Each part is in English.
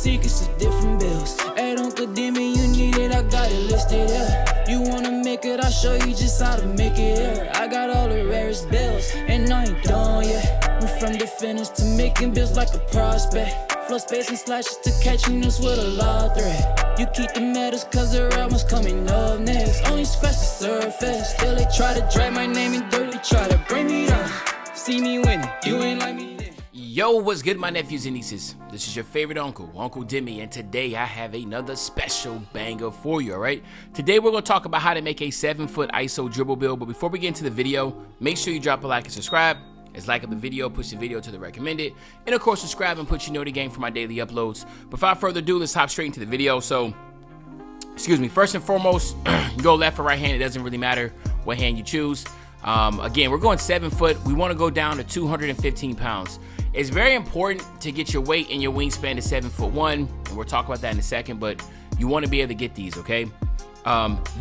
secrets of different bills. Hey, Uncle Demi, you need it, I got it listed here. You wanna make it, I'll show you just how to make it here. I got all the rarest bills, and I ain't done yet. Went from the finish to making bills like a prospect. Flow space and slashes to catching us with a law threat. You keep the medals cause the right one's coming up next. Only scratch the surface. Still they try to drag my name in dirt. They try to bring me down. See me winning, you ain't like me then. Yo, what's good, my nephews and nieces? This is your favorite uncle, Uncle Demi, and today I have another special banger for you, alright? Today we're going to talk about how to make a 7-foot ISO dribble build, but before we get into the video, make sure you drop a like and subscribe. As like up the video, push the video to the recommended, and of course subscribe and put your notification for my daily uploads. Without further ado, let's hop straight into the video. So, first and foremost, you go left or right hand, it doesn't really matter what hand you choose. Again, we're going 7 foot. We want to go down to 215 pounds. It's very important to get your weight and your wingspan to 7'1", and we'll talk about that in a second, but you want to be able to get these, okay?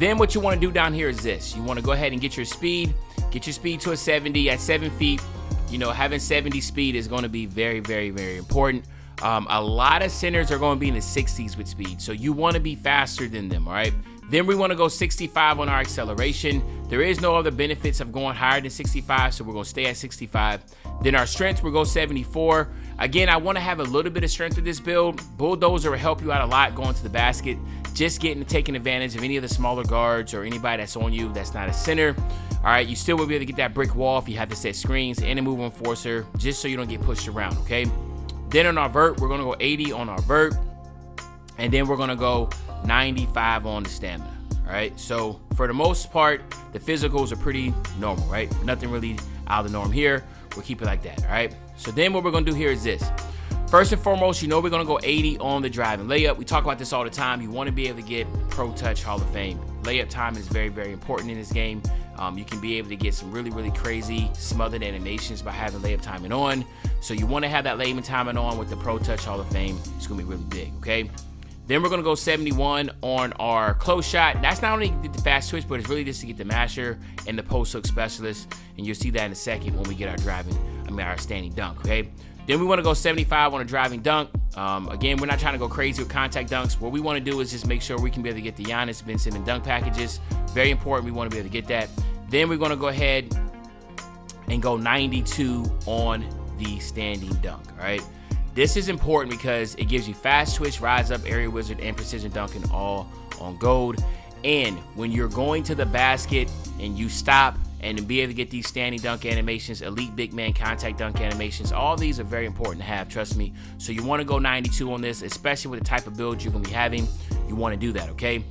Then what you want to do down here is this. You want to go ahead and get your speed to a 70 at 7 feet. You know, having 70 speed is going to be very, very, very important. A lot of centers are going to be in the 60s with speed, so you want to be faster than them, all right? Then we want to go 65 on our acceleration. There is no other benefits of going higher than 65, so we're going to stay at 65. Then our strength, we'll go 74. Again, I want to have a little bit of strength with this build. Bulldozer will help you out a lot going to the basket. Just taking advantage of any of the smaller guards or anybody that's on you that's not a center. All right, you still will be able to get that brick wall if you have to set screens and a move enforcer, just so you don't get pushed around, okay? Then on our vert, we're going to go 80 on our vert, and then we're going to go 95 on the stamina. All right, so for the most part, the physicals are pretty normal, right? Nothing really out of the norm here. We'll keep it like that, all right? So then what we're going to do here is this. First and foremost, you know we're going to go 80 on the driving layup. We talk about this all the time. You want to be able to get Pro Touch Hall of Fame. Layup time is very, very important in this game. You can be able to get some really, really crazy smothered animations by having layup timing on. So you want to have that layup timing on with the Pro Touch Hall of Fame. It's going to be really big, okay? Then we're going to go 71 on our close shot. That's not only to get the fast twitch, but it's really just to get the masher and the post hook specialist. And you'll see that in a second when we get our standing dunk, okay? Then we want to go 75 on a driving dunk. Again, we're not trying to go crazy with contact dunks. What we want to do is just make sure we can be able to get the Giannis, Ben Simmons dunk packages. Very important. We want to be able to get that. Then we're going to go ahead and go 92 on the standing dunk, all right? This is important because it gives you fast twitch, rise up, area wizard, and precision dunking all on gold. And when you're going to the basket and you stop and to be able to get these standing dunk animations, elite big man contact dunk animations, all these are very important to have, trust me. So you want to go 92 on this, especially with the type of build you're going to be having. You want to do that, okay?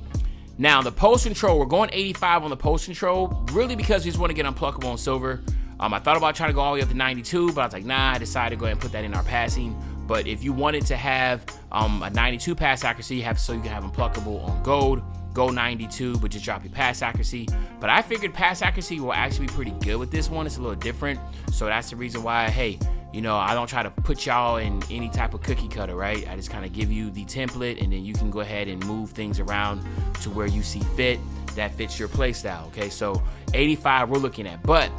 Now, the post control, we're going 85 on the post control, really because we just want to get unpluckable on silver. I thought about trying to go all the way up to 92, but I was like, nah, I decided to go ahead and put that in our passing. But if you wanted to have a 92 pass accuracy, so you can have unpluckable on gold, go 92, but just drop your pass accuracy. But I figured pass accuracy will actually be pretty good with this one. It's a little different. So that's the reason why, hey, you know, I don't try to put y'all in any type of cookie cutter, right? I just kind of give you the template, and then you can go ahead and move things around to where you see fit that fits your play style, okay? So 85 we're looking at, but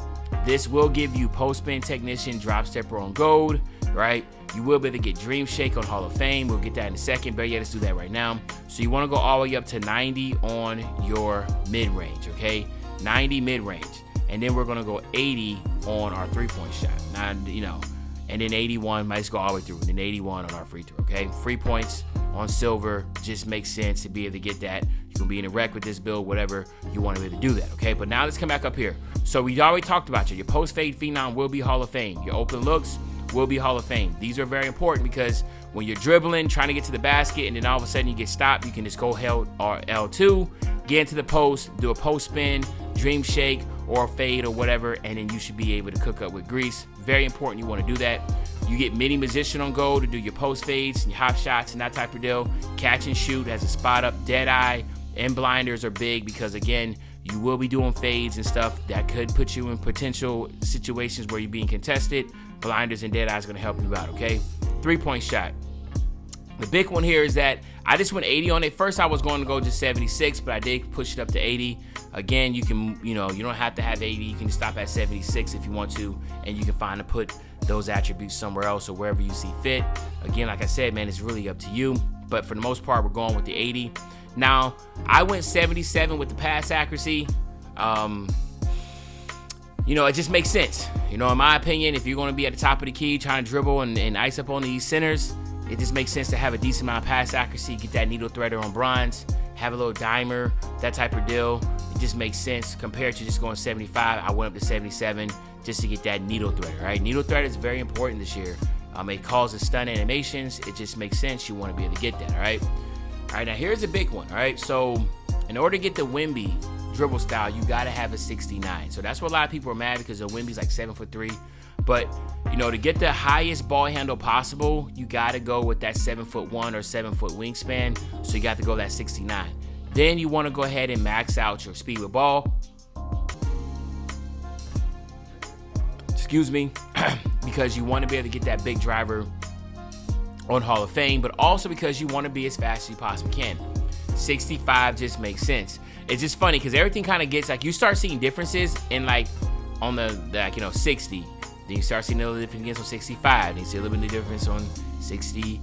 this will give you post spin technician, drop stepper on gold, right? You will be able to get Dream Shake on Hall of Fame. We'll get that in a second, but yeah, let's do that right now. So you want to go all the way up to 90 on your mid-range, okay? 90 mid-range. And then we're going to go 80 on our three-point shot. Now, you know, and then 81, let's go all the way through. And then 81 on our free throw, okay? Free points on silver just makes sense to be able to get that. You can be in a wreck with this build, whatever you want to be able to do that, okay? But now let's come back up here. So we already talked about you. Your post-fade phenom will be Hall of Fame. Your open looks will be Hall of Fame. These are very important because when you're dribbling, trying to get to the basket, and then all of a sudden you get stopped, you can just go L2, get into the post, do a post spin, dream shake, or a fade or whatever, and then you should be able to cook up with grease. Very important, you want to do that. You get midi position on goal to do your post fades and your hop shots and that type of deal. Catch and shoot has a spot up, dead eye, and blinders are big because, again, you will be doing fades and stuff that could put you in potential situations where you're being contested. Blinders and dead eye is going to help you out, okay? Three-point shot. The big one here is that I just went 80 on it. First, I was going to go just 76, but I did push it up to 80. Again, you can, you don't have to have 80. You can stop at 76 if you want to, and you can find to put those attributes somewhere else or wherever you see fit. Again, like I said, man, it's really up to you. But for the most part, we're going with the 80. Now, I went 77 with the pass accuracy. It just makes sense. In my opinion, if you're going to be at the top of the key trying to dribble and ice up on these centers, it just makes sense to have a decent amount of pass accuracy, get that needle threader on bronze, have a little dimer, that type of deal. It just makes sense compared to just going 75. I went up to 77 just to get that needle threader, right? Needle threader is very important this year. It causes stun animations. It just makes sense. You want to be able to get that, all right? All right, now here's a big one, all right? So in order to get the Wemby dribble style, you got to have a 69. So that's why a lot of people are mad because the Wemby's like 7'3". But, to get the highest ball handle possible, you got to go with that 7'1" or 7-foot wingspan. So you got to go that 69. Then you want to go ahead and max out your speed with ball. Excuse me. Because you want to be able to get that big driver on Hall of Fame, but also because you want to be as fast as you possibly can. 65 just makes sense. It's just funny because everything kind of gets, like, you start seeing differences in, like, on the 60. Then you start seeing a little difference against on 65. Then you see a little bit of difference on 70,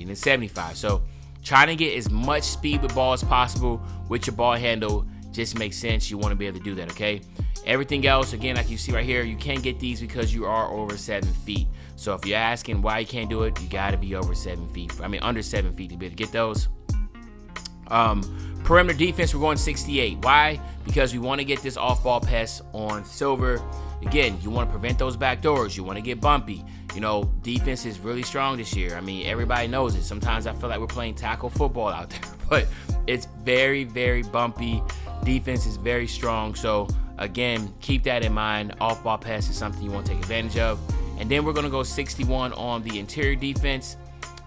and then 75. So trying to get as much speed with ball as possible with your ball handle just makes sense. You want to be able to do that, okay? Everything else, again, like you see right here, you can't get these because you are over 7 feet. So if you're asking why you can't do it, you got to be over 7 feet. Under 7 feet to be able to get those. Perimeter defense, we're going 68. Why? Because we want to get this off-ball pass on silver. Again, you want to prevent those back doors. You want to get bumpy. Defense is really strong this year. Everybody knows it. Sometimes I feel like we're playing tackle football out there, but it's very, very bumpy. Defense is very strong. So, again, keep that in mind. Off-ball pass is something you want to take advantage of. And then we're going to go 61 on the interior defense.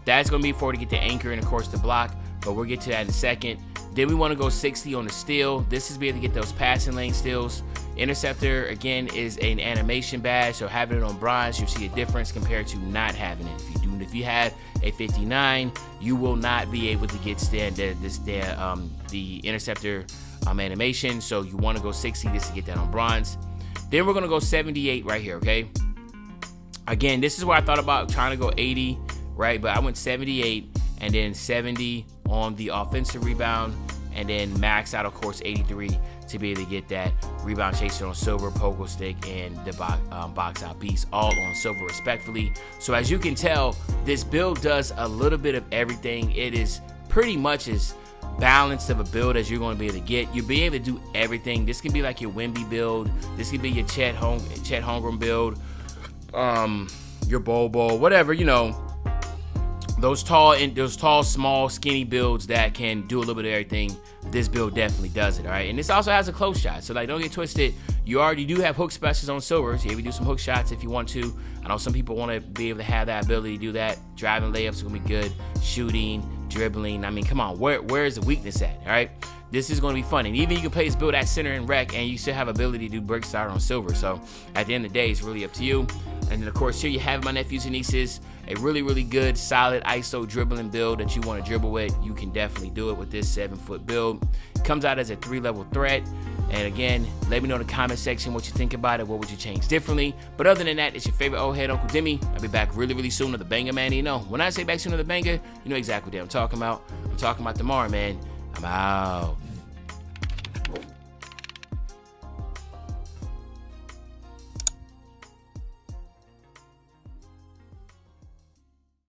That's going to be for to get the anchor and, of course, the block, but we'll get to that in a second. Then we want to go 60 on the steal. This is be able to get those passing lane steals. Interceptor, again, is an animation badge, so having it on bronze, you'll see a difference compared to not having it. If you have a 59, you will not be able to get the interceptor animation, so you want to go 60 just to get that on bronze. Then we're going to go 78 right here, okay? Again, this is where I thought about trying to go 80, right? But I went 78 and then 70 on the offensive rebound, and then max out, of course, 83 to be able to get that rebound chaser on silver, pogo stick, and the box out piece, all on silver respectfully. So as you can tell, this build does a little bit of everything. It is pretty much as balanced of a build as you're going to be able to get. You'll be able to do everything. This can be like your Wemby build. This could be your Chet Holmgren build, your Bobo, whatever, those tall, small, skinny builds that can do a little bit of everything. This build definitely does it, all right? And this also has a close shot, so don't get twisted. You already do have hook specials on silver, so you do some hook shots if you want to. I know some people want to be able to have that ability to do that. Driving layups are going to be good. Shooting, dribbling. Come on, where is the weakness at, all right? This is going to be fun. And even you can play this build at center and rec, and you still have ability to do brick start on silver. So at the end of the day, it's really up to you. And then, of course, here you have my nephews and nieces. A really, really good, solid ISO dribbling build that you want to dribble with. You can definitely do it with this 7-foot build. It comes out as a 3-level threat. And again, let me know in the comment section what you think about it. What would you change differently? But other than that, it's your favorite old head, Uncle Demi. I'll be back really, really soon with the banger, man. When I say back soon with the banger, you know exactly what I'm talking about. I'm talking about tomorrow, man. I'm out.